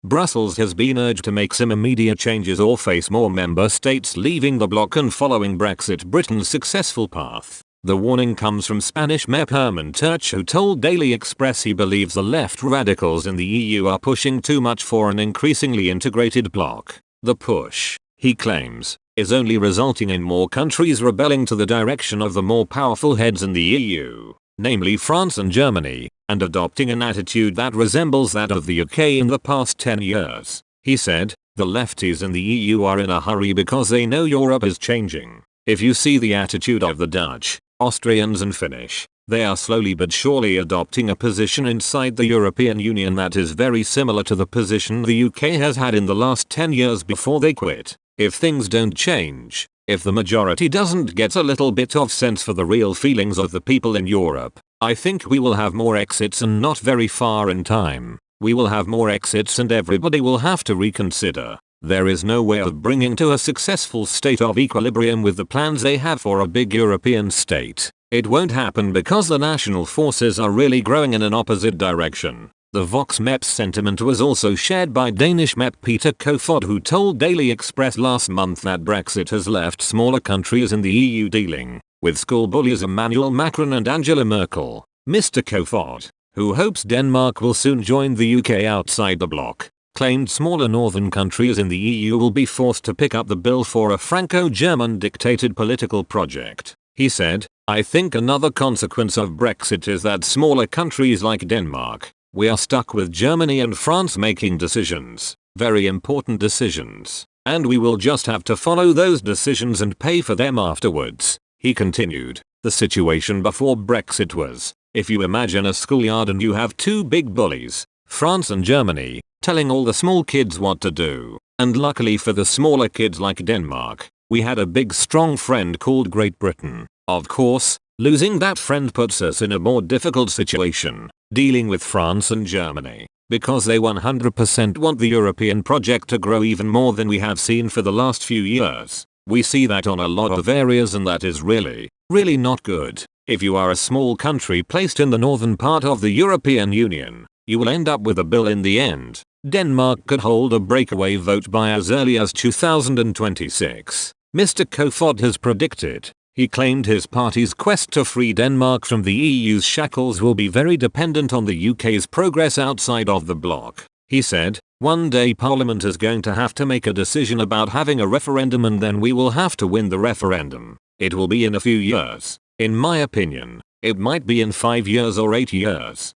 Brussels has been urged to make some immediate changes or face more member states leaving the bloc and following Brexit, Britain's successful path. The warning comes from Spanish MEP Herman Terch, who told Daily Express he believes the left radicals in the EU are pushing too much for an increasingly integrated bloc. The push, he claims, is only resulting in more countries rebelling to the direction of the more powerful heads in the EU, namely France and Germany, and adopting an attitude that resembles that of the UK in the past 10 years. He said, the lefties in the EU are in a hurry because they know Europe is changing. If you see the attitude of the Dutch, Austrians and Finnish, they are slowly but surely adopting a position inside the European Union that is very similar to the position the UK has had in the last 10 years before they quit. If things don't change, if the majority doesn't get a little bit of sense for the real feelings of the people in Europe, I think we will have more exits, and not very far in time. We will have more exits and everybody will have to reconsider. There is no way of bringing to a successful state of equilibrium with the plans they have for a big European state. It won't happen because the national forces are really growing in an opposite direction. The Vox MEP's sentiment was also shared by Danish MEP Peter Kofod, who told Daily Express last month that Brexit has left smaller countries in the EU dealing with school bullies Emmanuel Macron and Angela Merkel. Mr. Kofod, who hopes Denmark will soon join the UK outside the bloc, claimed smaller northern countries in the EU will be forced to pick up the bill for a Franco-German dictated political project. He said, I think another consequence of Brexit is that smaller countries like Denmark, we are stuck with Germany and France making decisions, very important decisions, and we will just have to follow those decisions and pay for them afterwards. He continued, the situation before Brexit was, if you imagine a schoolyard and you have two big bullies, France and Germany, telling all the small kids what to do, and luckily for the smaller kids like Denmark, we had a big strong friend called Great Britain. Of course, losing that friend puts us in a more difficult situation, dealing with France and Germany, because they 100% want the European project to grow even more than we have seen for the last few years. We see that on a lot of areas, and that is really not good. If you are a small country placed in the northern part of the European Union, you will end up with a bill in the end. Denmark could hold a breakaway vote by as early as 2026. Mr. Kofod has predicted. He claimed his party's quest to free Denmark from the EU's shackles will be very dependent on the UK's progress outside of the bloc. He said, one day Parliament is going to have to make a decision about having a referendum, and then we will have to win the referendum. It will be in a few years. In my opinion, it might be in 5 years or 8 years.